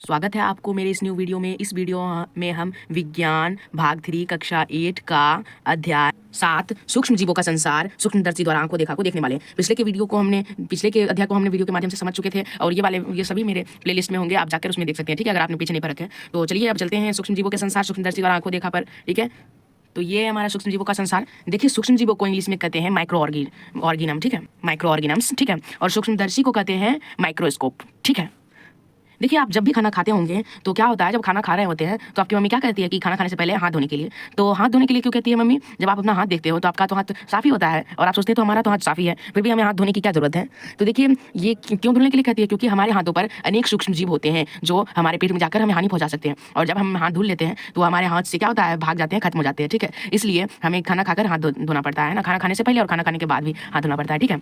स्वागत है आपको मेरे इस न्यू वीडियो में। इस वीडियो में हम विज्ञान भाग 3 कक्षा 8 का अध्याय 7 सूक्ष्म जीवों का संसार सूक्ष्मदर्शी द्वारा आंखों देखा को देखने वाले हैं। पिछले के अध्याय को हमने वीडियो के माध्यम से समझ चुके थे और ये सभी मेरे प्लेलिस्ट में होंगे, आप जाकर उसमें देख सकते हैं। ठीक है, अगर आपने पीछे नहीं रखे तो चलिए अब चलते हैं सूक्ष्म जीवों के संसार सूक्ष्मदर्शी द्वारा आंखों देखा पर। ठीक है, तो ये हमारा सूक्ष्म जीवों का संसार। देखिए, सूक्ष्म जीवों को इंग्लिश में कहते हैं माइक्रो ऑर्गेनिज्म। ठीक है, माइक्रो ऑर्गेनिज्म। ठीक है, और सूक्ष्मदर्शी को कहते हैं माइक्रोस्कोप। ठीक है, देखिए, आप जब भी खाना खाते होंगे तो क्या होता है, जब खाना खा रहे होते हैं तो आपकी मम्मी क्या कहती है कि खाना खाने से पहले हाथ धोने के लिए। तो हाथ धोने के लिए क्यों कहती है मम्मी? जब आप अपना हाथ देखते हो तो आपका तो हाथ साफ ही होता है और आप सोचते हैं तो हमारा तो हाथ साफ ही है, फिर भी हमें हाथ धोने की क्या जरूरत है। तो देखिए, ये क्यों धोने के लिए कहती है? क्योंकि हमारे हाथों पर अनेक सूक्ष्म जीव होते हैं जो हमारे पेट में जाकर हमें हानि पहुंचा सकते हैं, और जब हम हाथ धुल लेते हैं तो हमारे हाथ से क्या होता है, भाग जाते हैं, खत्म हो जाते हैं। ठीक है, इसलिए हमें खाना खाकर हाथ धोना पड़ता है ना, खाना खाने से पहले और खाना खाने के बाद भी हाथ धोना पड़ता है। ठीक है,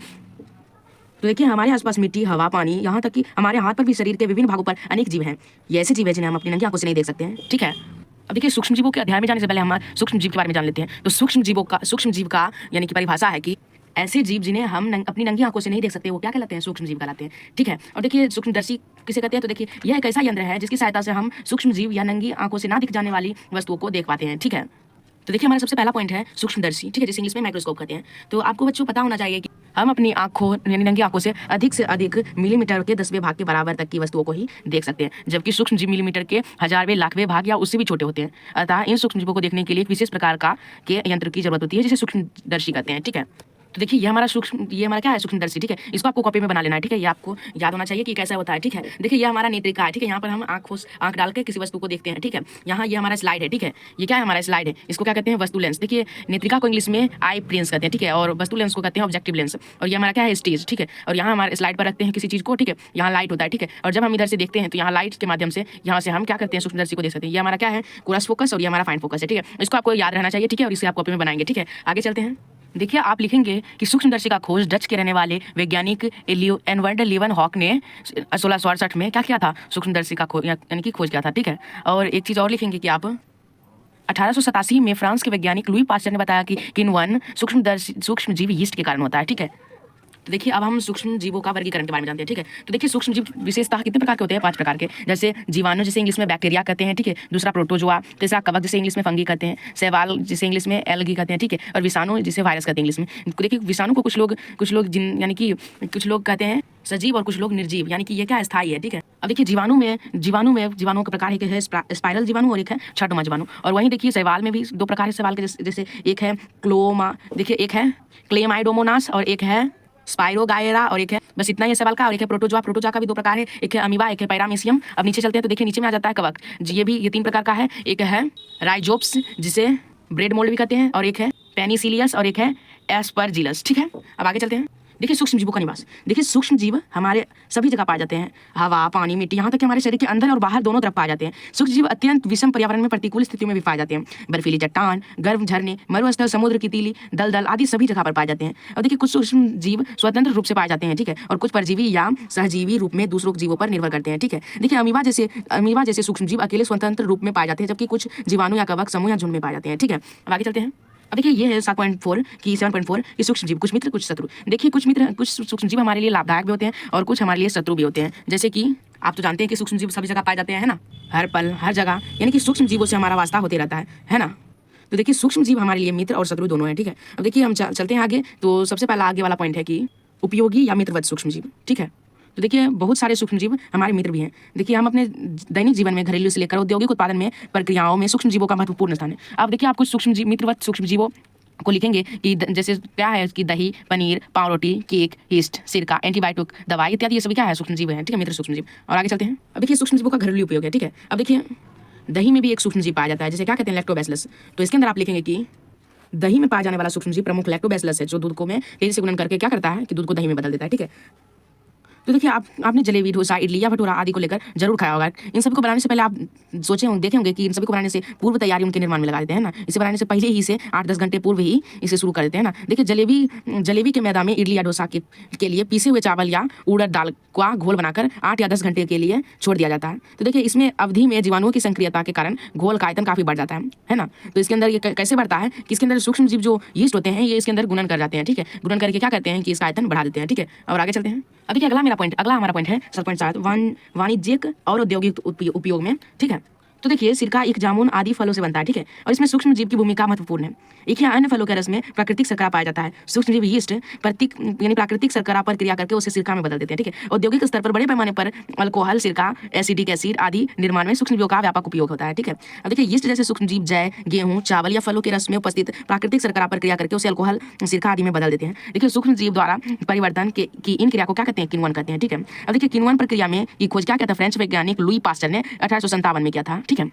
तो देखिए, हमारे आसपास मिट्टी, हवा, पानी, यहाँ तक कि हमारे हाथ पर भी शरीर के विभिन्न भागों पर अनेक जीव हैं। ये ऐसे जीव हैं जिन्हें हम अपनी नंगी आंखों से नहीं देख सकते हैं। ठीक है, अब देखिए, सूक्ष्म जीवों के अध्याय में जाने से पहले हम सूक्ष्म जीव के बारे में जान लेते हैं। तो सूक्ष्म जीव का यानी कि परिभाषा है कि ऐसे जीव जिन्हें हम अपनी नंगी आंखों से नहीं देख सकते वो क्या कहलाते हैं? सूक्ष्म जीव कहलाते हैं। ठीक है, और देखिए, सूक्ष्मदर्शी किसे कहते हैं? तो देखिए, यह एक ऐसा यंत्र है जिसकी सहायता से हम सूक्ष्म जीव या नंगी आंखों से ना दिख जाने वाली वस्तुओं को देख पाते हैं। ठीक है, तो देखिए, हमारा सबसे पहला पॉइंट है सूक्ष्मदर्शी। ठीक है, जिसे इंग्लिश में माइक्रोस्कोप कहते हैं। तो आपको बच्चों पता होना चाहिए कि हम अपनी आंखों यानी नंगी आंखों से अधिक मिलीमीटर के 10वें भाग के बराबर तक की वस्तुओं को ही देख सकते हैं, जबकि सूक्ष्म जीव मिलीमीटर के 1000वें लाखवें भाग या उससे भी छोटे होते हैं। अतः इन सूक्ष्म जीवों को देखने के लिए एक विशेष प्रकार के यंत्र की जरूरत होती है जिसे सूक्ष्मदर्शी कहते हैं। ठीक है, तो देखिए, ये हमारा क्या है? सूक्ष्मदर्शी। ठीक है, इसको आपको कॉपी में बना लेना है। ठीक है, ये आपको याद होना चाहिए कि कैसा होता है। ठीक है, देखिए, ये हमारा नेत्रिका है। ठीक है, यहाँ पर हम आंख डाल के किसी वस्तु को देखते हैं। ठीक है, यहाँ ये हमारा स्लाइड है। ठीक है, ये क्या है? हमारा स्लाइड है। इसको क्या कहते हैं? वस्तु लेंस। देखिए, नेत्रिका को इंग्लिश में आई प्रिंस कहते हैं। ठीक है, और वस्तु लेंस को कहते हैं ऑब्जेक्टिव लेंस। और ये हमारा क्या है? स्टेज। ठीक है, और यहाँ हमारे स्लाइड पर रखते हैं किसी चीज को। ठीक है, यहाँ लाइट होता है। ठीक है, और जब हम इधर से देखते हैं तो यहाँ लाइट के माध्यम से यहाँ से हम क्या करते हैं? सूक्ष्मदर्शी को देख सकते हैं। ये हमारा क्या है? कोरस फोकस और ये हमारा फाइन फोकस है। ठीक है, इसको आपको याद रहना चाहिए। ठीक है, और इसे आप कॉपी में बनाएंगे। ठीक है, आगे चलते हैं। देखिए, आप लिखेंगे कि सूक्ष्मदर्शी का खोज डच के रहने वाले वैज्ञानिक एडवर्ड लीवनहॉक ने 1668 में क्या किया था? सूक्ष्मदर्शी का खोज यानी कि खोज किया था। ठीक है, और एक चीज और लिखेंगे कि आप 1887 में फ्रांस के वैज्ञानिक लुई पास्चर ने बताया कि किण्वन सूक्ष्म जीव यीस्ट के कारण होता है। ठीक है, तो देखिए, अब हम सूक्ष्म जीवों का वर्गीकरण के बारे में जानते हैं। ठीक है, तो देखिए, सूक्ष्म जीव विशेषतः कितने प्रकार के होते हैं? 5 प्रकार के। जैसे जीवाणु, जिसे इंग्लिश में बैक्टीरिया कहते हैं। ठीक है, दूसरा प्रोटोजोआ, तीसरा कवक, जिसे इंग्लिश में फंगी कहते हैं, शैवाल, जिसे इंग्लिश में एल्गी कहते हैं। ठीक है, और विषाणु, जिसे वायरस कहते हैं इंग्लिश में। देखिए, विषाणु को कुछ लोग यानी कि कुछ लोग कहते हैं सजीव और कुछ लोग निर्जीव, यानी कि ये क्या स्थायी है। ठीक है, अब देखिए, जीवाणु का प्रकार एक है स्पाइरल जीवाणु और एक है छठमा जीवाणु। और वहीं देखिए, शैवाल में भी 2 प्रकार है शैवाल के, जैसे एक है एक है क्लेमाइडोमोनास और एक है स्पाइरोगायरा, और एक है, बस इतना ही है शैवाल का। और एक है प्रोटोजोआ का भी 2 प्रकार है, एक है अमीबा, एक है पैरामीशियम। अब नीचे चलते हैं तो देखिए, नीचे में आ जाता है कवक। ये 3 प्रकार का है। एक है राइजोप्स, जिसे ब्रेड मोल्ड भी कहते हैं, और एक है पेनिसिलियस और एक है एस्परजिलस। ठीक है, अब आगे चलते हैं। देखिए, सूक्ष्म जीवों का निवास। देखिए, सूक्ष्म जीव हमारे सभी जगह पाए जाते हैं, हवा, पानी, मिट्टी, यहाँ तक कि हमारे शरीर के अंदर और बाहर दोनों तरफ पाए जाते हैं। सूक्ष्म जीव अत्यंत विषम पर्यावरण में प्रतिकूल स्थितियों में भी पाए जाते हैं। बर्फीली चट्टान, गर्म झरने, मरुस्थल, समुद्र की तीली, दलदल आदि सभी जगह पर पाए जाते हैं। और देखिए, कुछ सूक्ष्म जीव स्वतंत्र रूप से पाए जाते हैं। ठीक है, और कुछ परजीवी या सहजीवी रूप में दूसरों जीवों पर निर्भर करते हैं। ठीक है, देखिए, अमीबा जैसे सूक्ष्म जीव अकेले स्वतंत्र रूप में पाए जाते हैं, जबकि कुछ जीवाणु या कवक समूह या झुंड में पाए जाते हैं। ठीक है, अब आगे चलते हैं। अब देखिए, ये है 7.4 की सूक्ष्म जीव, कुछ मित्र कुछ शत्रु। देखिए, कुछ सूक्ष्म जीव हमारे लिए लाभदायक भी होते हैं और कुछ हमारे लिए शत्रु भी होते हैं। जैसे कि आप तो जानते हैं कि सूक्ष्म जीव सभी जगह पाए जाते हैं, है ना, हर पल हर जगह, यानी कि सूक्ष्म जीवों से हमारा वास्ता होते रहता है ना। तो देखिए, सूक्ष्म जीव हमारे लिए मित्र और शत्रु दोनों है। ठीक है, अब देखिए, हम चलते हैं आगे। तो सबसे पहला आगे वाला पॉइंट है कि उपयोगी या मित्रवत सूक्ष्म जीव। ठीक है, तो देखिए, बहुत सारे सूक्ष्म जीव हमारे मित्र भी हैं। देखिए, हम अपने दैनिक जीवन में घरेलू से लेकर औद्योगिक उत्पादन में प्रक्रियाओं में सूक्ष्म जीवों का महत्वपूर्ण स्थान है। अब देखिए, आप कुछ मित्रवत सूक्ष्म जीवों को लिखेंगे कि जैसे क्या है कि दही, पनीर, पावरोटी, केक, यीस्ट, सिरका, एंटीबायोटिक, दवाई इत्यादि, ये सभी क्या है? सूक्ष्म जीव है। ठीक है, मित्र सूक्ष्म जीव। और आगे चलते हैं। अब देखिए, सूक्ष्म जीवों का घरेलू उपयोग है। ठीक है, अब देखिए, दही में भी एक सूक्ष्म जीव पाया जाता है, जिसे क्या कहते हैं? लैक्टोबैसिलस। तो इसके अंदर आप लिखेंगे कि दही में पाया जाने वाला सूक्ष्म जीव प्रमुख लैक्टोबैसिलस है, जो दूध को में तेजी से गुणन करके क्या करता है कि दूध को दही में बदल देता है। ठीक है, तो देखिए, आपने जलेबी, डोसा, इडली या भटूरा आदि को लेकर जरूर खाया होगा। इन सभी को बनाने से पहले आप देखे होंगे कि इन सभी को बनाने से पूर्व तैयारी उनके निर्माण में लगा देते हैं ना। इसे बनाने से पहले ही इसे 8-10 घंटे पूर्व ही इसे शुरू कर देते हैं ना। देखिए, जलेबी के मैदा में इडली या डोसा के लिए पीसे हुए चावल या उड़द दाल का घोल बनाकर 8 या 10 घंटे के लिए छोड़ दिया जाता है। तो देखिए, इसमें अवधि में जीवाणुओं की सक्रियता के कारण घोल का आयतन काफी बढ़ जाता है ना। तो इसके अंदर ये कैसे बढ़ता है कि इसके अंदर सूक्ष्म जीव जो यीस्ट होते हैं, ये इसके अंदर गुणन कर जाते हैं। ठीक है, गुणन करके क्या करते हैं कि इसका आयतन बढ़ा देते हैं। ठीक है, और आगे चलते हैं। अब देखिए, अगला मेरा अगला हमारा पॉइंट है 7.7 वाणिज्यिक और औद्योगिक उपयोग में। ठीक है, तो देखिए सिरका एक जामुन आदि फलों से बनता है। ठीक है, और इसमें सूक्ष्म जीव की भूमिका महत्वपूर्ण है। एक या अन्य फलों के रस में प्राकृतिक शर्करा पाया जाता है। सूक्ष्म जीव यीस्ट यानी प्राकृतिक शर्करा पर क्रिया करके उसे सिरका में बदल देते हैं। ठीक है, औद्योगिक स्तर पर बड़े पैमाने पर अल्कोहल, सिरका, एसिडिक एसिड आदि निर्माण में सूक्ष्म जीवों का व्यापक उपयोग होता है। ठीक है, अब देखिए यीस्ट जैसे सूक्ष्म जीव जय, गेहूं, चावल या फलों के रस में उपस्थित प्राकृतिक शर्करा पर क्रिया करके उसे अल्कोहल, सिरका आदि में बदल देते हैं। देखिए सूक्ष्म जीव द्वारा परिवर्तन की इन क्रिया को क्या कहते हैं? किण्वन कहते हैं। ठीक है, अब देखिए किण्वन प्रक्रिया में की खोज क्या किया था? फ्रेंच वैज्ञानिक लुई पास्चर ने 1857 में किया था। ठीक है,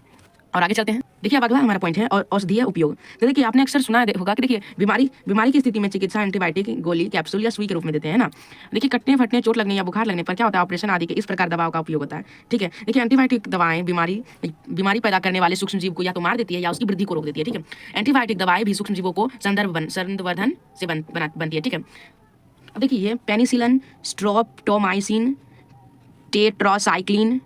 और आगे चलते हैं। देखिए अब अगला हमारा पॉइंट है और औषधीय उपयोग। तो देखिए आपने अक्सर सुना होगा कि देखिए बीमारी की स्थिति में चिकित्सा एंटीबायोटिक, गोली, कैप्सूल या सुई के रूप में देते हैं ना। देखिए कटने फटने, चोट लगने या बुखार लगने पर क्या होता है? ऑपरेशन आदि के इस प्रकार दवाओं का उपयोग होता है। ठीक है, देखिए एंटीबायोटिक दवाएं बीमारी पैदा करने वाले सूक्ष्म जीव को या तो मार देती है या उसकी वृद्धि को रोक देती है। ठीक है, एंटीबायोटिक दवाएं भी सूक्ष्म जीवों को संवर्धन से बनती है। ठीक है, अब देखिए ये पेनिसिलिन, स्ट्रेप्टोमाइसिन, टेट्रासाइक्लिन,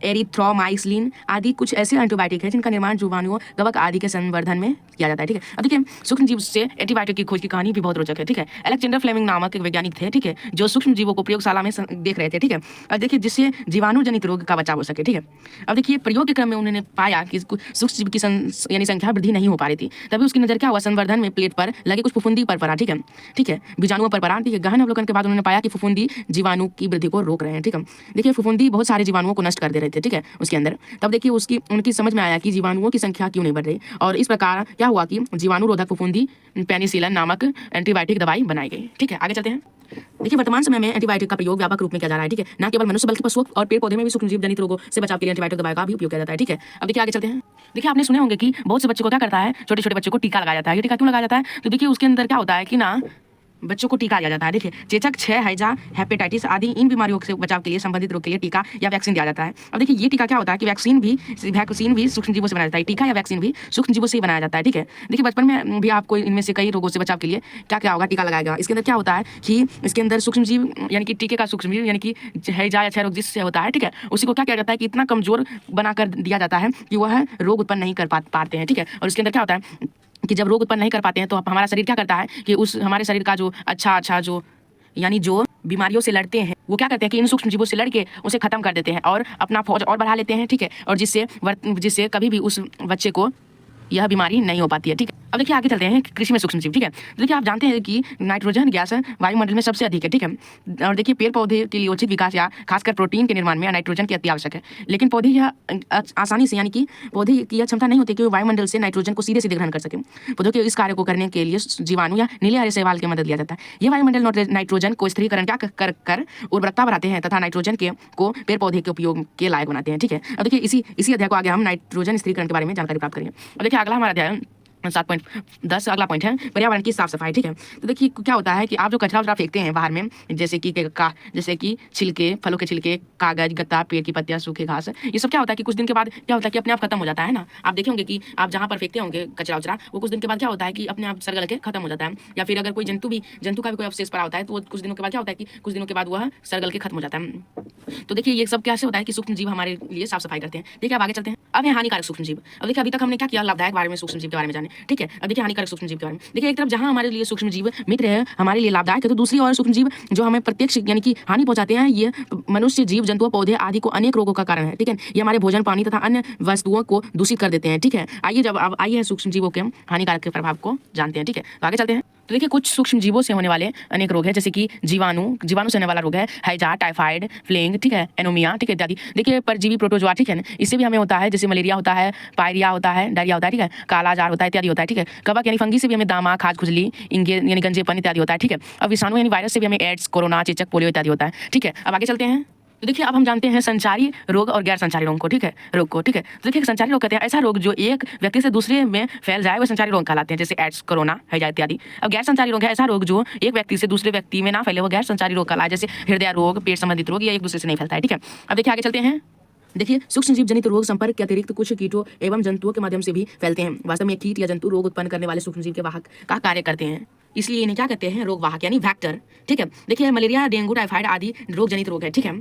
एरिथ्रोमाइसिन आदि कुछ ऐसे एंटीबायोटिक है जिनका निर्माण जीवाणुओं, कवक आदि के संवर्धन में किया जाता है। ठीक है, अब देखिए सूक्ष्म जीव से एंटीबायोटिक की खोज की कहानी भी बहुत रोचक है। ठीक है, अलेक्जेंडर फ्लेमिंग नामक एक वैज्ञानिक थे। ठीक है, जो सूक्ष्म जीवों को प्रयोगशाला में देख रहे थे। ठीक है, अब देखिए जिससे जीवाणु जनित रोग का बचाव हो सके। ठीक है, अब देखिए प्रयोग के क्रम में उन्होंने पाया कि सूक्ष्म जीव की यानी संख्या वृद्धि नहीं हो पा रही थी। तभी उसकी नजर क्या हुआ? संवर्धन में प्लेट पर लगे कुछ फफूंदी पर पड़ा। ठीक है, बीजाणुओं पर पड़ा। ठीक है, गहन अवलोकन के बाद उन्होंने पाया कि फफूंदी जीवाणु की वृद्धि को रोक रहे हैं। ठीक है, देखिए फफूंदी बहुत सारे जीवाणुओं को नष्ट कर दे रहे थे। ठीक है, उसके अंदर तब देखिए उनकी समझ में आया कि जीवाणुओं की संख्या क्यों नहीं बढ़ रही, और इस प्रकार क्या हुआ कि जीवाणु रोधक फफूंदी पेनिसिलिन नामक एंटीबायोटिक दवाई बनाई गई। ठीक है, आगे चलते हैं। देखिए वर्तमान समय में एंटीबायोटिक का प्रयोग व्यापक रूप में किया जा रहा है। ठीक है, न केवल मनुष्य बल्कि पशुओं और पेड़ पौधे में भी सूक्ष्म जीव जनित रोगों से बचाव के लिए एंटीबायोटिक दवाई का भी उपयोग किया जाता है। ठीक है, अब देखिए आगे चलते हैं। देखिए आपने सुने होंगे कि बहुत से बच्चों को क्या करता है? छोटे छोटे बच्चों को टीका लगाया जाता है। ये टीका क्यों लगाया जाता है? तो देखिए उसके अंदर क्या होता है कि ना बच्चों को टीका दिया जाता है। देखिए चेचक, क्षय, हैजा, हेपेटाइटिस आदि इन बीमारियों से बचाव के लिए संबंधित रोग के लिए टीका या वैक्सीन दिया जाता है। अब देखिए ये टीका क्या होता है कि वैक्सीन भी सूक्ष्म जीवों से बनाया जाता है। टीका या वैक्सीन भी सूक्ष्म जीवों से ही बनाया जाता है। ठीक है, देखिए बचपन में भी आपको इनमें से कई रोगों से बचाव के लिए क्या क्या होगा? टीका लगाएगा। इसके अंदर क्या होता है कि इसके अंदर सूक्ष्म जीव यानी कि टीके का सूक्ष्म जीव यानी कि हैजा या क्षय रोग जिससे होता है। ठीक है, उसी को क्या किया जाता है कि इतना कमजोर बनाकर दिया जाता है कि वह रोग उत्पन्न नहीं कर पाते हैं। ठीक है, और इसके अंदर क्या होता है कि जब रोग उत्पन्न नहीं कर पाते हैं तो हमारा शरीर क्या करता है कि उस हमारे शरीर का जो अच्छा जो यानी जो बीमारियों से लड़ते हैं वो क्या करते हैं कि इन सूक्ष्म जीवों से लड़के उसे खत्म कर देते हैं और अपना फौज और बढ़ा लेते हैं। ठीक है, और जिससे कभी भी उस बच्चे को यह बीमारी नहीं हो पाती है। ठीक है, अब देखिए आगे चलते हैं कृषि में सूक्ष्म जीव। ठीक है, तो देखिए आप जानते हैं कि नाइट्रोजन गैस वायुमंडल में सबसे अधिक है। ठीक है, और देखिए पेड़ पौधे के लिए उचित विकास या खासकर प्रोटीन के निर्माण में नाइट्रोजन की अति आवश्यक है। लेकिन पौधे यह आसानी से यानी कि पौधे की यह क्षमता नहीं होती कि वो वायुमंडल से नाइट्रोजन को सीधे सीधे ग्रहण कर सके। पौधों के इस कार्य को करने के लिए जीवाणु या नीले हरे शैवाल की मदद लिया जाता है। यह वायुमंडल नाइट्रोजन को स्थिरीकरण क्या कर उर्वरकता बढ़ाते हैं तथा नाइट्रोजन को पेड़ पौधे के उपयोग के लायक बनाते हैं। ठीक है, अब देखिए इसी अध्याय को आगे हम नाइट्रोजन स्थिरीकरण के बारे में जानकारी प्राप्त करेंगे। अब देखिए अगला हमारा अध्याय 7.10 अगला पॉइंट है पर्यावरण की साफ सफाई। ठीक है, तो देखिए क्या होता है कि आप जो कचरा फेंकते हैं बाहर में जैसे कि छिलके, फलों के छिलके, कागज, गत्ता, पेड़ की पत्तियां, सूखे घास, ये सब क्या होता है कि कुछ दिन के बाद क्या होता है कि अपने आप खत्म हो जाता है ना। आप देखे होंगे कि आप जहाँ पर फेंकते होंगे कचरा वो कुछ दिन के बाद क्या होता है कि अपने आप सड़गल के खत्म हो जाता है। या फिर अगर कोई जंतु का भी कोई अवशेष पड़ा होता है तो वो कुछ दिनों के बाद क्या होता है कि कुछ दिनों के बाद वह सड़गल के खत्म हो जाता है। तो देखिए ये सब कैसे होता है कि सूक्ष्म जीव हमारे लिए साफ सफाई करते हैं। ठीक है, अब आगे चलते हैं। अब है हानिकारक सूक्ष्म जीव। अब देखिए अभी तक हमने क्या किया? लाभदायक बारे में सूक्ष्म जीव के बारे में जाने। ठीक है, अब देखिए हानिकारक सूक्ष्म जीव के बारे में। देखिए एक तरफ जहां हमारे लिए सूक्ष्म जीव मित्र है, हमारे लिए लाभदायक है, तो दूसरी ओर सूक्ष्म जीव जो हमें प्रत्यक्ष यानी कि हानि पहुंचाते हैं, ये मनुष्य, जीव जंतुओं, पौधे आदि को अनेक रोगों का कारण है। ठीक है, ये हमारे भोजन, पानी तथा अन्य वस्तुओं को दूषित कर देते हैं। ठीक है, आइए सूक्ष्म जीवों के हानिकारक के प्रभाव को जानते हैं। ठीक है, तो आगे चलते हैं। तो देखिए कुछ सूक्ष्म जीवों से होने वाले अनेक रोग हैं जैसे कि जीवाणु से होने वाला रोग है हैजा, टाइफाइड, प्लेग, ठीक है, एनोमिया, ठीक है, इत्यादि। देखिए परजीवी प्रोटोजोआ, ठीक है, इससे भी हमें होता है, जैसे मलेरिया होता है, पायरिया होता है, डायरिया होता है, ठीक है, काला जार होता है, इत्यादि होता है। ठीक है, कवक यानी फंगी से भी हमें दामा, खाज, खुजली, यानी गंजेपन इत्यादि होता है। ठीक है, अब विषाणु यानी वायरस से भी हमें एड्स, कोरोना, चेचक, पोलियो इत्यादि होता है। ठीक है, अब आगे चलते हैं। तो देखिए अब हम जानते हैं संचारी रोग और गैर संचारी रोग को। ठीक है, रोग को। ठीक है, तो देखिए संचारी रोग कहते हैं ऐसा रोग जो एक व्यक्ति से दूसरे में फैल जाए, वो संचारी रोग कहलाते हैं, जैसे एड्स, कोरोना, हैजा इत्यादि। अब गैर संचारी रोग है ऐसा रोग जो एक व्यक्ति से दूसरे व्यक्ति में ना फैले, वो गैर संचारी रोग कहलाता है, जैसे हृदय रोग, पेट संबंधित रोग, या एक दूसरे से नहीं फैलता है। ठीक है, अब देखिए आगे चलते हैं। देखिए सूक्ष्म जीव जनित रोग संपर्क के अतिरिक्त कुछ कीटों एवं जंतुओं के माध्यम से भी फैलते हैं। वास्तव में कीट या जंतु रोग उत्पन्न करने वाले सूक्ष्म जीव के वाहक का कार्य करते हैं, इसलिए इन्हें क्या कहते हैं? रोग वाहक यानी वैक्टर। ठीक है, देखिए मलेरिया, डेंगू, टाइफाइड आदि रोग जनित रोग है। ठीक है,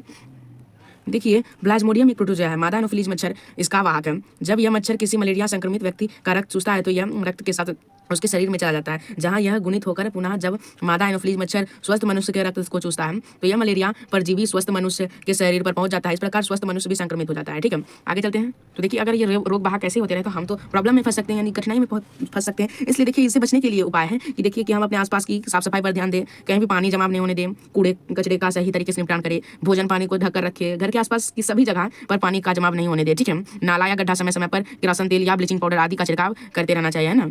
देखिए प्लाज्मोडियम एक प्रोटोजोआ है, मादा एनोफिलीज मच्छर इसका वाहक है। जब यह मच्छर किसी मलेरिया संक्रमित व्यक्ति का रक्त चूसता है तो यह रक्त के साथ उसके शरीर में चला जाता है, जहां यह गुणित होकर पुनः जब मादा एनोफिलीज मच्छर स्वस्थ मनुष्य के रक्त को चूसता है तो यह मलेरिया परजीवी स्वस्थ मनुष्य के शरीर पर पहुंच जाता है। इस प्रकार स्वस्थ मनुष्य भी संक्रमित हो जाता है। ठीक है, आगे चलते हैं। तो देखिए अगर ये रोग बाहर कैसे होते रहे तो हम तो प्रॉब्लम में फंस सकते हैं, यानी कठिनाई में फंस सकते हैं। इसलिए देखिए इससे बचने के लिए उपाय है कि देखिए कि हम अपने आसपास की साफ सफाई पर ध्यान दें, कहीं भी पानी जमा नहीं होने दें, कूड़े कचरे का सही तरीके से निपटान करें, भोजन पानी को ढककर रखें, घर के आसपास की सभी जगह पर पानी का जमाव नहीं होने दें। ठीक है, नाला या गड्ढा समय समय पर किरोसिन तेल या ब्लीचिंग पाउडर आदि का छिड़काव करते रहना चाहिए, है ना।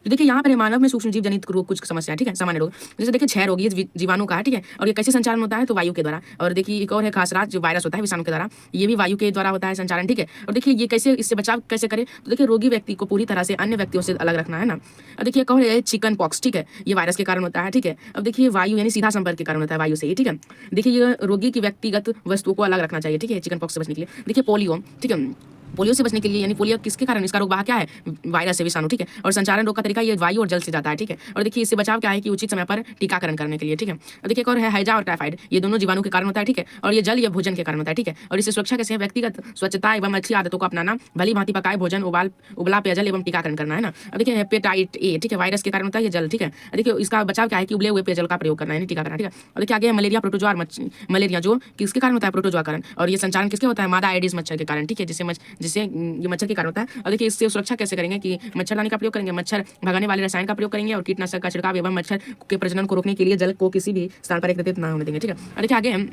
तो देखिए यहाँ पर मानव में सूक्ष्म जीव जनित रोग कुछ समस्या है। ठीक है, सामान्य रोग जैसे देखिए क्षय रोग, ये जीवाणु का है। ठीक है, और ये कैसे संचालन होता है तो वायु के द्वारा। और देखिए एक और है खासराज, जो वायरस होता है विषाणु के द्वारा, ये भी वायु के द्वारा होता है संचालन। ठीक है, और देखिए ये कैसे, इससे बचाव कैसे करें तो देखिए रोगी व्यक्ति को पूरी तरह से अन्य व्यक्तियों से अलग रखना है ना। अब देखिए एक और है चिकन पॉक्स। ठीक है, ये वायरस के कारण होता है। ठीक है, अब देखिए वायु यानी सीधा संपर्क के कारण होता है वायु से ही। ठीक है, देखिए ये रोगी की व्यक्तिगत वस्तुओं को अलग रखना चाहिए। ठीक है, चिकन पॉक्स से बचने के लिए। देखिए पोलियो, ठीक है, पोलियो से बचने के लिए, यानी पोलियो किसके कारण, इसका रोग बाहर क्या है, वायरस है, विषाणु। ठीक है, और संचारण रोग का तरीका ये वायु और जल से जाता है। ठीक है, और देखिए इससे बचाव क्या है कि उचित समय पर टीकाकरण करने के लिए। ठीक है, और देखिए एक और है हैजा और टाइफाइड, ये दोनों जीवाणु के कारण होता है। ठीक है, और ये जल या भोजन के कारण होता है। ठीक है, और इससे सुरक्षा कैसे है, व्यक्तिगत स्वच्छता एवं अच्छी आदतों को अपनाना, भली भांति पकाए भोजन, उबला पेयजल एवं टीकाकरण करना, है ना। अब देखिए हेपेटाइट ए, ठीक है, वायरस के कारण होता है ये जल। ठीक है, देखिए इसका बचाव क्या है कि उबले हुए पेयजल का प्रयोग करना है, टीकाकरण। ठीक है, और देखिए आगे है मलेरिया प्रोटोजोआ, मलेरिया जो किसके कारण होता है, प्रोटोजोआ कारण, और ये संचालन किसके होता है, मादा एडिस मच्छर के कारण। ठीक है, जिससे ये मच्छर के कारण होता है। और देखिए इससे सुरक्षा कैसे करेंगे कि मच्छरदानी का प्रयोग करेंगे, मच्छर भगाने वाले रसायन का प्रयोग करेंगे, और कीटनाशक का छिड़काव एवं मच्छर के प्रजनन को रोकने के लिए जल को किसी भी स्थान पर एकत्रित न होने देंगे। ठीक है, और देखिए आगे हम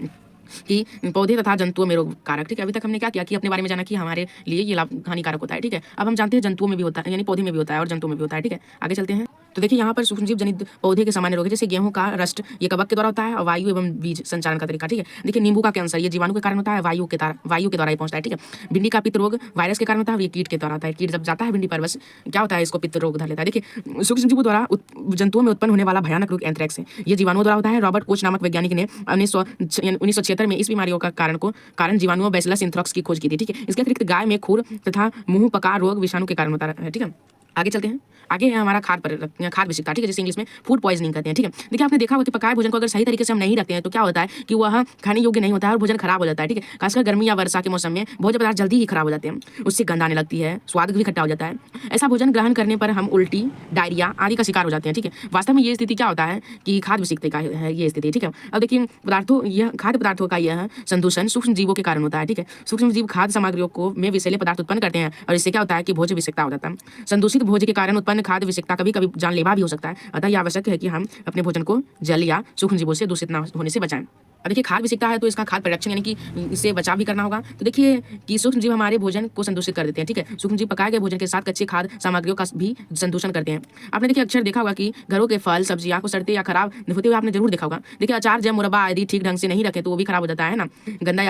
कि पौधे तथा जंतुओं में रोग कारक। ठीक है, अभी तक हमने क्या किया कि अपने बारे में जाना कि हमारे लिए ये लाभ हानिकारक होता है। ठीक है, अब हम जानते हैं जंतुओं में भी होता है, यानी पौधे में भी होता है और जंतुओं में भी होता है। ठीक है, आगे चलते हैं। तो देखिए यहाँ पर सूक्ष्मजीव जनित पौधे के सामान्य रोग है, जैसे गेहूं का रस्ट, ये कवक के द्वारा होता है, और वायु एवं बीज संचालन का तरीका। ठीक है, देखिए नींबू का कैंसर, ये जीवाणु के कारण होता है, वायु के द्वारा ही पहुंचता है। ठीक है, भिंडी का पित्त रोग वायरस के कारण होता है, ये कीट के द्वारा होता है। कीट जब जाता है भिंडी पर, बस क्या होता है, इसको पित्त रोग धर लेता है। देखिए सूक्ष्मजीवों द्वारा जंतुओं में उत्पन्न होने वाला भयानक रोग एंथ्रेक्स है, ये जीवाणुओं द्वारा होता है। रॉबर्ट कोच नामक वैज्ञानिक ने 1976 में इस बीमारियों का कारण जीवाणुओं बैसिलस एंथ्रेक्स की खोज की थी। ठीक है, इसके अतिरिक्त गाय में खुर तथा मुंह पका रोग विषाणु के कारण होता है। ठीक है, आगे चलते हैं। आगे है हमारा खाद्य विषिक्ता। ठीक है, जिसे इंग्लिश में फूड पॉइजनिंग कहते हैं। ठीक है, देखिए आपने देखा होगा कि पकाए भोजन को अगर सही तरीके से हम नहीं रखते हैं तो क्या होता है कि वह खाने योग्य नहीं होता है और भोजन खराब हो जाता है। ठीक है, खासकर गर्मी या वर्षा के मौसम में भोजन पदार्थ जल्दी ही खराब हो जाते हैं, उससे गंध आने लगती है, स्वाद भी खट्टा हो जाता है। ऐसा भोजन ग्रहण करने पर हम उल्टी, डायरिया आदि का शिकार हो जाते हैं। ठीक है, वास्तव में ये स्थिति क्या होता है कि खाद्य विषिक्ता का है ये स्थिति। ठीक है, अब देखिए खाद्य पदार्थों का यह संदूषण सूक्ष्म जीवों के कारण होता है। ठीक है, सूक्ष्म जीव खाद्य सामग्रियों को में विषैले पदार्थ उत्पन्न करते हैं और इससे क्या होता है कि भोज्य विषिक्ता हो जाता है। संदूषित भोज्य के कारण उत्पन्न खाद्य विषिक्ता कभी कभी जानलेवा भी हो सकता है। अतः यह आवश्यक है कि हम अपने भोजन को जल या सूक्ष्म जीवों से दूषित न होने से बचाएं। अब देखिए खाद्य विषिक्ता है तो इसका खाद्य परिरक्षण यानी कि इससे बचाव भी करना होगा। तो देखिए कि सूक्ष्म जीव हमारे भोजन को संदूषित कर देते हैं। ठीक है, सूक्ष्म जीव पकाए गए भोजन के साथ कच्चे खाद्य सामग्रियों का भी संदूषण करते हैं। आपने देखिए अक्सर देखा होगा कि घरों के फल सब्जियां को सड़ते या खराब होते हुए आपने जरूर देखा होगा। देखिए अचार जब मुरब्बा आदि ठीक ढंग से नहीं रखे तो वो भी खराब हो जाता है ना। गंदे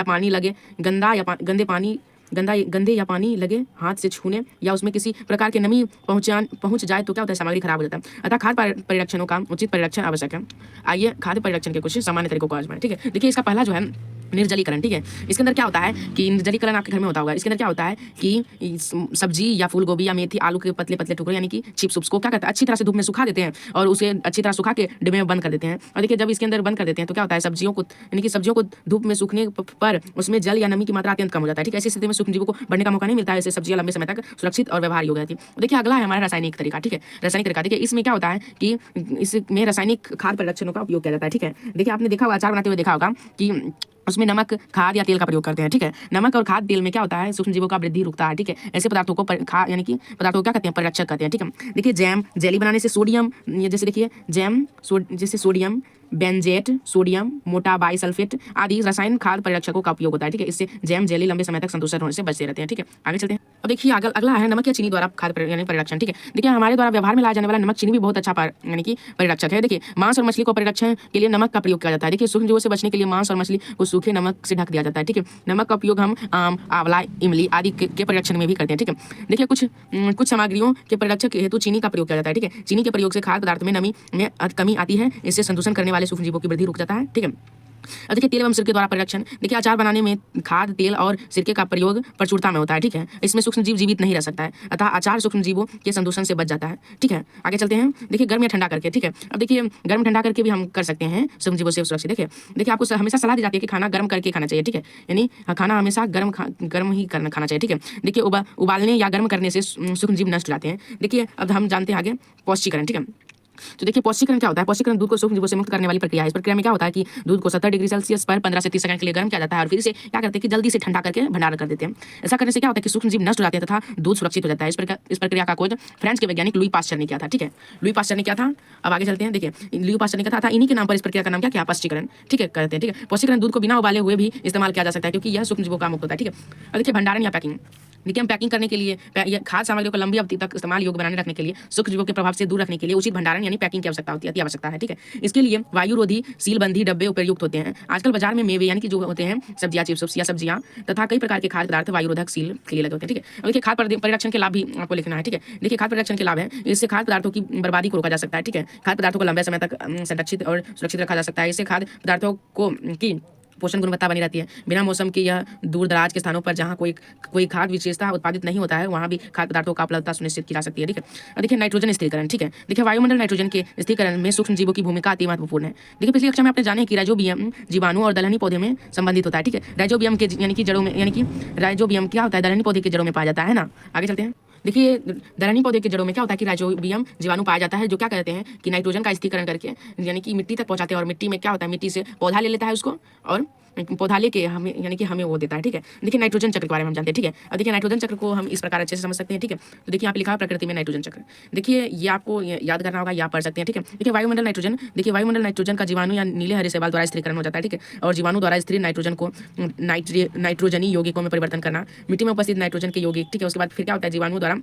या पानी लगे हाथ से छूने या उसमें किसी प्रकार की नमी पहुंच जाए तो क्या होता है, सामग्री खराब हो जाता है। अतः खाद्य परिरक्षणों का उचित परिरक्षण आवश्यक है। आइए खाद्य परिरक्षण के कुछ सामान्य तरीकों को आजमाएं। ठीक है, देखिए इसका पहला जो है निर्जलीकरण। ठीक है, इसके अंदर क्या होता है कि निर्जलीकरण आपके घर में होता होगा। इसके अंदर क्या होता है कि सब्जी या फूल गोभी या मेथी आलू के पतले पतले टुकड़े यानी कि चिप्स को क्या करते हैं, अच्छी तरह से धूप में सुखा देते हैं और उसे अच्छी तरह सुखा के डिब्बे में बंद कर देते हैं। और देखिए जब इसके अंदर बंद कर देते हैं तो क्या होता है, सब्जियों को धूप में सूखने पर उसमें जल या नमी की मात्रा अत्यंत कम हो जाता है। ठीक है, ऐसी स्थिति में सूक्ष्म जीवों को बढ़ने का मौका नहीं मिलता है, ऐसे सब्जियां लंबे समय तक सुरक्षित और व्यवहार योग्य रहती है। देखिए अगला है हमारा रासायनिक तरीका। ठीक है, रासायनिक तरीका देखिए इसमें क्या होता है कि इसमें रासायनिक खाद्य परिरक्षणों का उपयोग किया जाता है। ठीक है, देखिए आपने देखा होगा अचार बनाते हुए देखा होगा कि उसमें नमक खाद या तेल का प्रयोग करते हैं। ठीक है, नमक और खाद तेल में क्या होता है, सूक्ष्म जीवों का वृद्धि रुकता है। ठीक है, ऐसे पदार्थों को यानी कि पदार्थों को क्या कहते हैं, परिरक्षक कहते हैं। ठीक है, देखिए जैम जेली बनाने से सोडियम, जैसे देखिए जैसे सोडियम बेंजेट, सोडियम मोटा बाइसल्फेट आदि रासायनिक खाद्य परिरक्षकों का उपयोग होता है। ठीक है, इससे जैम जेली लंबे समय तक संदूषण होने से बचते रहते हैं। ठीक है, आगे चलते हैं। अब देखिए अगला है नमक या चीनी द्वारा खाद्य यानी परिरक्षण। ठीक है, देखिए हमारे द्वारा व्यवहार में लाया जाने वाला नमक चीनी भी बहुत अच्छा यानी कि परिरक्षक है। देखिए मांस और मछली को परिरक्षण के लिए नमक का प्रयोग किया जाता है। देखिए सूक्ष्म जीवों से बचने के लिए मांस और मछली को सूखे नमक से ढक दिया जाता है। ठीक है, नमक का उपयोग हम आम, आंवला, इमली आदि के परिरक्षण में भी करते हैं। ठीक है, देखिए कुछ सामग्रियों के परिरक्षक हेतु चीनी का प्रयोग किया जाता है। ठीक है, चीनी के प्रयोग से खाद्य पदार्थ में नमी में कमी आती है, इससे संदूषण करने वाले सूक्ष्म जीवों की वृद्धि रुक जाता है। ठीक है, अब देखिए तेल एवं सिरके द्वारा परिरक्षण। देखिए अचार बनाने में खाद, तेल और सिरके का प्रयोग प्रचुरता में होता है, ठीक है। इसमें सूक्ष्म जीव जीवित नहीं रह सकता है, अतः अचार सूक्ष्म जीवों के संदूषण से बच जाता है, ठीक है। आगे चलते हैं। देखिए गर्म या ठंडा करके, ठीक है। अब देखिए गर्म ठंडा करके भी हम कर सकते हैं सूक्ष्म जीवों से सुरक्षित। देखिए आपको हमेशा सलाह दी जाती है कि खाना गर्म करके खाना चाहिए, ठीक है। यानी खाना हमेशा गर्म ही खाना चाहिए, ठीक है। देखिए उबालने या गर्म करने से सूक्ष्म जीव नष्ट हो जाते हैं। देखिए अब हम जानते हैं आगे पौष्टिकरण, ठीक है। तो देखिए पौष्टिकरण क्या होता है? पौष्टिकरण दूध को सूक्ष्म जीवों से मुक्त करने वाली प्रक्रिया है। इस प्रक्रिया में क्या होता है कि दूध को 70 डिग्री सेल्सियस पर 15 से 30 सेकंड के लिए गर्म किया जाता है और फिर इसे क्या करते हैं कि जल्दी से ठंडा करके भंडारण कर देते हैं। ऐसा करने से क्या होता है कि सूक्ष्म जीव नष्ट हो जाते हैं तथा दूध सुरक्षित हो जाता है। इस प्रक्रिया का खोज फ्रांस के वैज्ञानिक लुई पास्चर ने किया था, ठीक है। लुई पास्चर ने किया था। अब आगे चलते हैं। देखिए लुई पास्चर ने किया था, इन्हीं के नाम पर इस प्रक्रिया का नाम क्या पौष्टिकरण, ठीक है, करते हैं, ठीक है। पौष्टिकरण दूध को बिना उबाले हुए भी इस्तेमाल किया जा सकता है क्योंकि यह सूक्ष्म जीवों का मुक्त होता है, ठीक है। और देखिए भंडारण या पैकिंग। देखिए हम पैकिंग करने के लिए खाद्य सामग्रियों को लंबी अवधि तक इस्तेमाल योग्य बनाने रखने के लिए सूक्ष्म जीवों के प्रभाव से दूर रखने के लिए उचित भंडारण यानी पैकिंग की आवश्यकता होती है, अति आवश्यकता है, ठीक है। इसके लिए वायुरोधी सीलबंदी डब्बे उपयुक्त होते हैं। आजकल बाजार में मेवे यानी कि जो होते हैं सब्जियां, चिप्स या सब्जियां तथा कई प्रकार के खाद्य पदार्थ वायुरोधक सील के लिए लगे होते हैं, ठीक है। और देखिए खाद्य परिरक्षण के लाभ भी आपको लिखना है, ठीक है। देखिए खाद्य परिरक्षण के लाभ है, इससे खाद्य पदार्थों की बर्बादी को रोका जा सकता है, ठीक है। खाद्य पदार्थों को लंबे समय तक संरक्षित और सुरक्षित रखा जा सकता है। इससे खाद्य पदार्थों को की पोषण गुणवत्ता बनी रहती है। बिना मौसम के यह दूर दराज के स्थानों पर जहाँ कोई खाद्य विशेषता उत्पादित नहीं होता है वहाँ भी खाद्य पदार्थों का उपलब्धता सुनिश्चित की जा सकती है, ठीक है। और देखिए नाइट्रोजन स्थिरीकरण, ठीक है। देखिए वायुमंडल नाइट्रोजन के स्थिरीकरण में सूक्ष्म जीवों की भूमिका अति महत्वपूर्ण है। देखिए पिछली कक्षा में आपने जाने कि राइजोबियम जीवाणु और दलहनी पौधे में संबंधित होता है, ठीक है। राइजोबियम के यानी कि जड़ों में, यानी कि राइजोबियम क्या होता है? दलहनी पौधे के जड़ों में पाया जाता है ना। आगे चलते हैं। देखिए दलहनी पौधे के जड़ों में क्या होता है कि राइजोबियम जीवाणु पाया जाता है, जो क्या कहते हैं कि नाइट्रोजन का स्थिरीकरण करके यानी कि मिट्टी तक पहुंचाते हैं और मिट्टी में क्या होता है, मिट्टी से पौधा ले लेता है उसको और पौधा लेके हमें यानी कि हमें वो देता है, ठीक है। देखिए नाइट्रोजन चक्र के बारे में हम जानते हैं, ठीक है। अब देखिए नाइट्रोजन चक्र को हम इस प्रकार अच्छे से समझ सकते हैं, ठीक है। तो देखिए यहाँ पे लिखा है प्रकृति में नाइट्रोजन चक्र। देखिए ये आपको याद करना होगा, या पढ़ सकते हैं, ठीक है। देखिए वायुमंडल नाइट्रोजन, देखिए वायुमंडल नाइट्रोजन का जीवाणु या नीले हरे शैवाल द्वारा स्थिरीकरण हो जाता है, ठीक है। और जीवाणु द्वारा स्थिर नाइट्रोजन को नाइट्रोजनी यौगिकों में परिवर्तन करना, मिट्टी में उपस्थित नाइट्रोजन के यौगिक, ठीक है। उसके बाद फिर क्या होता है जीवाणु द्वारा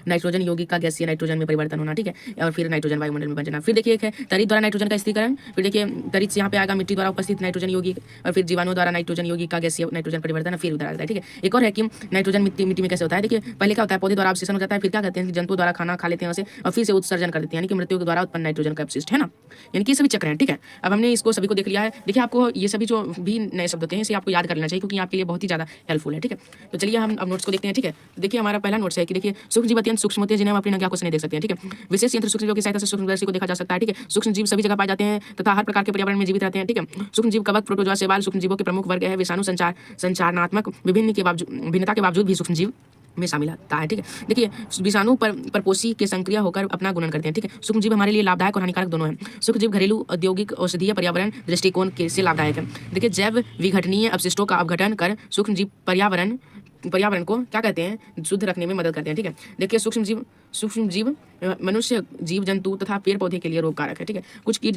नाइट्रोजन यौगिक का गैसीय नाइट्रोजन में परिवर्तन होना, ठीक है। और फिर नाइट्रोजन वायुमंडल में बन जाना। फिर देखिए एक है तरित द्वारा नाइट्रोजन का स्थिरीकरण। फिर देखिए तरित से यहाँ पे आएगा मिट्टी द्वारा उपस्थित नाइट्रोजन यौगिक और फिर जीवाणु द्वारा नाइट्रोजन यौगिक का गैसीय नाइट्रोजन परिवर्तन फिर उधर आता है, ठीक है। एक और है कि नाइट्रोजन मिट्टी में कैसे होता है। देखिए पहले क्या होता है, पौधे द्वारा अवशेषण हो जाता है, फिर क्या करते हैं कि जंतु द्वारा खाना खा लेते हैं उसे और फिर से उत्सर्जन कर देते हैं, यानी कि मृत्यु के द्वारा उत्पन्न नाइट्रोजन का अपशिष्ट, है ना। यानी कि सभी चक्र हैं, ठीक है। अब हमने इसको सभी को देख लिया है। देखिए आपको ये सभी जो भी नए शब्द होते हैं इसे आपको याद कर लेना चाहिए क्योंकि आपके लिए बहुत ही ज़्यादा हेल्पफुल है, ठीक है। तो चलिए हम अब नोट्स को देखते हैं, ठीक है। तो देखिए हमारा पहला नोट्स है कि देखिए सूक्ष्म जीव अत्यंत सूक्ष्म होते हैं जिन्हें हम अपनी नंगी आंखों से नहीं देख सकते हैं, ठीक है। विशेष यंत्र सूक्ष्म जीवों की सहायता से सूक्ष्मदर्शी को देखा जा सकता है, ठीक है। सूक्ष्म जीव सभी जगह पाए जाते हैं तथा हर प्रकार के पर्यावरण में जीवित रहते हैं, ठीक है। सूक्ष्म जीव कवक, प्रोटोजोआ, शैवाल सूक्ष्म जीवों के प्रमुख वर्ग है। विषाणु संचारनात्मक भिन्नता के बावजूद भी सूक्ष्म जीव में शामिल होता है, ठीक है। देखिए विषाणु परपोषी के संक्रिया होकर अपना गुणन करते हैं, ठीक है। सूक्ष्म जीव हमारे लिए लाभदायक और हानिकारक दोनों हैं। सूक्ष्म जीव घरेलू, औद्योगिक, औषधीय, पर्यावरण दृष्टिकोण से लाभदायक है। देखिए जैव विघटनीय अपशिष्टों का अपघटन कर सूक्ष्म जीव पर्यावरण को क्या कहते हैं, शुद्ध रखने में मदद करते हैं, ठीक है। देखिए सूक्ष्म जीव मनुष्य, जीव जंतु तथा पेड़ पौधे के लिए रोगकारक है, ठीक है। कुछ कीट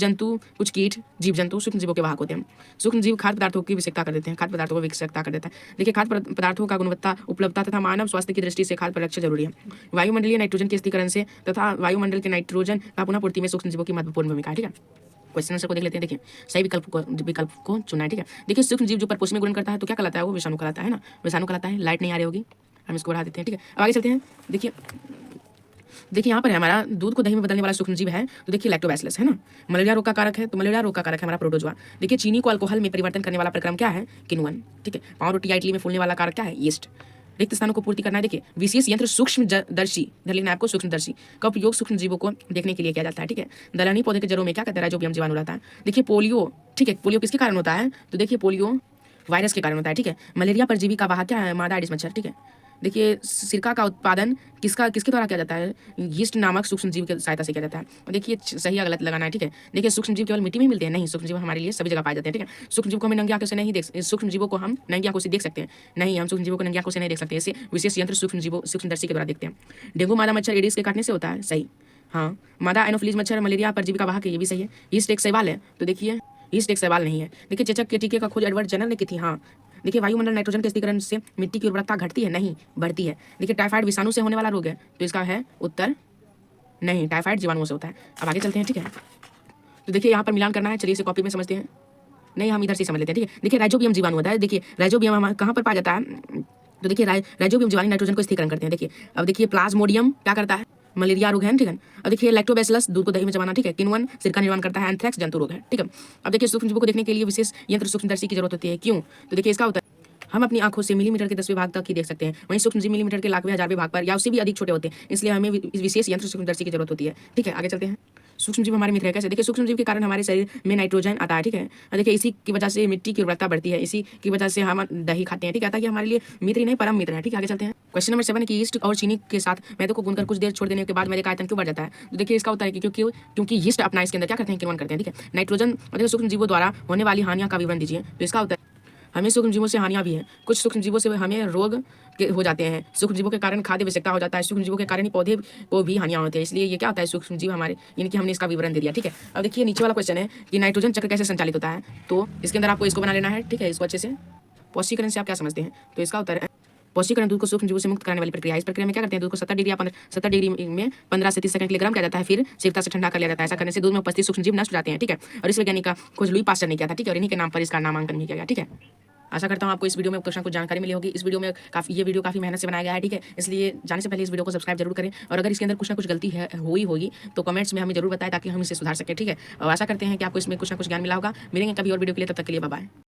जीव जंतु सूक्ष्म जीवों के वाहक होते हैं। सूक्ष्म जीव खाद्य पदार्थों की विषाक्तता कर देते हैं, खाद्य पदार्थों को विषाक्तता कर देता है। देखिए खाद्य पदार्थों का गुणवत्ता, उपलब्धता तथा मानव स्वास्थ्य की दृष्टि से खाद्य परिरक्षण जरूरी है। वायुमंडलीय नाइट्रोजन के स्थिरीकरण से तथा वायुमंडल के नाइट्रोजन का पुनः पूर्ति में सूक्ष्म जीवों की महत्वपूर्ण भूमिका है, ठीक है। क्वेश्चन आंसर को देख लेते हैं। देखिए सही विकल्प को चुनना है, ठीक है। देखिए सूक्ष्म जीव जो परपोषी में गुणन करता है तो क्या कहलाता है, वो विषाणु कहलाता है ना, विषाणु कहलाता है। लाइट नहीं आ रही होगी, हम इसको बढ़ा देते हैं, ठीक है। अब आगे चलते हैं। देखिए यहाँ पर है हमारा दूध को दही में बदलने वाला सूक्ष्म जीव है, तो देखिए लैक्टोबैसिलस है ना। मलेरिया रोग का कारक है, तो मलेरिया रोग का कारक है हमारा प्रोटोजोआ। देखिए चीनी को अल्कोहल में परिवर्तन करने वाला प्रक्रम क्या है, किण्वन, ठीक है। पाँव रोटी या इडली में फूलने वाला कारक क्या है, यीस्ट। रिक्त स्थानों को पूर्ति करना है। देखिए विशेष यंत्र सूक्ष्मदर्शी, इधर लिखना है आपको, सूक्ष्मदर्शी का उपयोग सूक्ष्म जीवों को देखने के लिए किया जाता है, ठीक है। दलहनी पौधे के जड़ों में क्या कहते हैं, राइजोबियम जीवाणु रहता है। देखिए पोलियो, ठीक है, पोलियो किसके कारण होता है, तो देखिए पोलियो वायरस के कारण होता है, ठीक है। मलेरिया परजीवी का वाहक क्या है, मादा एडिस मच्छर, ठीक है। देखिए सिरका का उत्पादन किसके द्वारा किया जाता है, यीस्ट नामक सूक्ष्म जीव की सहायता से किया जाता है। और देखिए सही या गलत लगाना है, ठीक है। देखिए सूक्ष्म जीव केवल मिट्टी में मिलते हैं, नहीं, सूक्ष्म जीव हमारे लिए सभी जगह पाए जाते हैं, ठीक है। सूक्ष्म जीव को हम नंगी आंखों से नहीं देख, सूक्ष्म जीवों को हम नंगी आंखों से देख सकते हैं, नहीं, हम सूक्ष्म जीवों को नंगी आंखों से नहीं देख सकते, इसे विशेष यंत्र सूक्ष्मदर्शी के द्वारा देखते हैं। डेंगू मादा मच्छर एडिस के काटने से होता है, सही, हाँ। मादा एनोफिलीज मच्छर मलेरिया परजीवी का वाहक है, ये भी सही है। यीस्ट एक शैवाल है, तो देखिए यीस्ट एक शैवाल नहीं है। देखिए चेचक के टीके का खोज एडवर्ड जेनर ने की थी, हाँ। देखिए वायुमंडल नाइट्रोजन के स्थिरीकरण से मिट्टी की उर्वरकता घटती है, नहीं, बढ़ती है। देखिए टाइफाइड विषाणु से होने वाला रोग है, तो इसका है उत्तर नहीं, टाइफाइड जीवाणुओं से होता है। अब आगे चलते हैं, ठीक है। तो देखिए यहाँ पर मिलान करना है, चलिए इसे कॉपी में समझते हैं, नहीं हम इधर से समझ लेते हैं, ठीक है। देखिए राइजोबियम जीवाणु होता है। देखिए राइजोबियम हमारे कहाँ पर पाया जाता है, तो देखिए राइजोबियम जीवाणु नाइट्रोजन को स्थिरीकरण करते हैं। देखिए अब देखिए प्लाज्मोडियम क्या करता है, मलेरिया रोग है, ठीक है। अब देखिए लैक्टोबैसिलस, दूध को दही में जमाना, ठीक है। किण्वन सिरका निर्माण करता है। एंथ्रेक्स जंतु रोग है, ठीक है। अब देखिए सूक्ष्म जीवों को देखने के लिए विशेष यंत्र सूक्ष्मदर्शी की जरूरत होती है, क्यों? तो देखिए इसका होता है हम अपनी आंखों से मिलीमीटर के 10वें भाग तक ही देख सकते हैं, वहीं सूक्ष्मजीव मिलीमीटर के लाखवें हजारवें भाग पर या उससे भी अधिक छोटे होते हैं, इसलिए हमें विशेष यंत्र सूक्ष्मदर्शी की जरूरत होती है, ठीक है। आगे चलते हैं। सूक्ष्मजीव हमारे मित्र है कैसे? देखिए सूक्ष्मजीव के कारण हमारे शरीर में नाइट्रोजन आता है, ठीक है। और देखिए इसी की वजह से मिट्टी की उर्वरता बढ़ती है, इसी की वजह से हम दही खाते हैं, ठीक है। ये हमारे लिए मित्र ही नहीं परम मित्र है, ठीक है। आगे चलते हैं। क्वेश्चन नंबर 7 कि ईस्ट और चीनी के साथ मैदे को गूंथकर कुछ देर छोड़ देने के बाद मैदे का आयतन क्यों बढ़ जाता है? तो देखिए इसका उत्तर है कि क्योंकि यीस्ट अपना इसके अंदर क्या करते हैं, किण्वन करते हैं, ठीक है। नाइट्रोजन और देखिए सूक्ष्मजीवों द्वारा होने वाली हानियों का विवरण दीजिए। तो इसका उत्तर हमें सूक्ष्मजीवों से हानियां भी हैं, कुछ सूक्ष्मजीवों से हमें रोग हो जाते हैं, सूक्ष्मजीवों के कारण खाद्य आवश्यकता हो जाता है, सूक्ष्मजीवों के कारण ही पौधे को भी हानियां होती है, इसलिए ये क्या होता है सूक्ष्मजीव हमारे, यानी कि हमने इसका विवरण दे दिया, ठीक है। अब देखिए नीचे वाला क्वेश्चन है कि नाइट्रोजन चक्र कैसे संचालित होता है, तो इसके अंदर आपको इसको बना लेना है, ठीक है। इसको अच्छे से पौष्टिकरण से आप क्या समझते हैं, तो इसका उत्तर है पौष्टिकरण दूध को सूक्ष्मजीवों से मुक्त करने वाली प्रक्रिया। इस प्रक्रिया में क्या करते हैं, दूध को 70 डिग्री या 70 डिग्री में 15 से 30 सेकंड के लिए गर्म किया जाता है, फिर शीतलता से ठंडा कर लिया जाता है। ऐसा करने से दूध में उपस्थित सूक्ष्मजीव नष्ट हो जाते हैं, ठीक है। और इस वैज्ञानिक का खोज लुई पास्चर ने किया था, ठीक है। और इन्हीं के नाम पर इसका नामांकन भी किया गया, ठीक है। आशा करता हूँ आपको इस वीडियो में कुछ ना कुछ जानकारी मिली होगी। इस वीडियो में ये वीडियो काफ़ी मेहनत से बनाया गया है, ठीक है। इसलिए जाने से पहले इस वीडियो को सब्सक्राइब जरूर करें, और अगर इसके अंदर कुछ ना कुछ गलती है हुई होगी तो कमेंट्स में हमें जरूर बताएं ताकि हम इसे सुधार सकें, ठीक है। और आशा करते हैं कि आपको इसमें कुछ ना कुछ ज्ञान मिला होगा। मिलेंगे कभी और वीडियो के लिए, तब तक के लिए बाय बाय।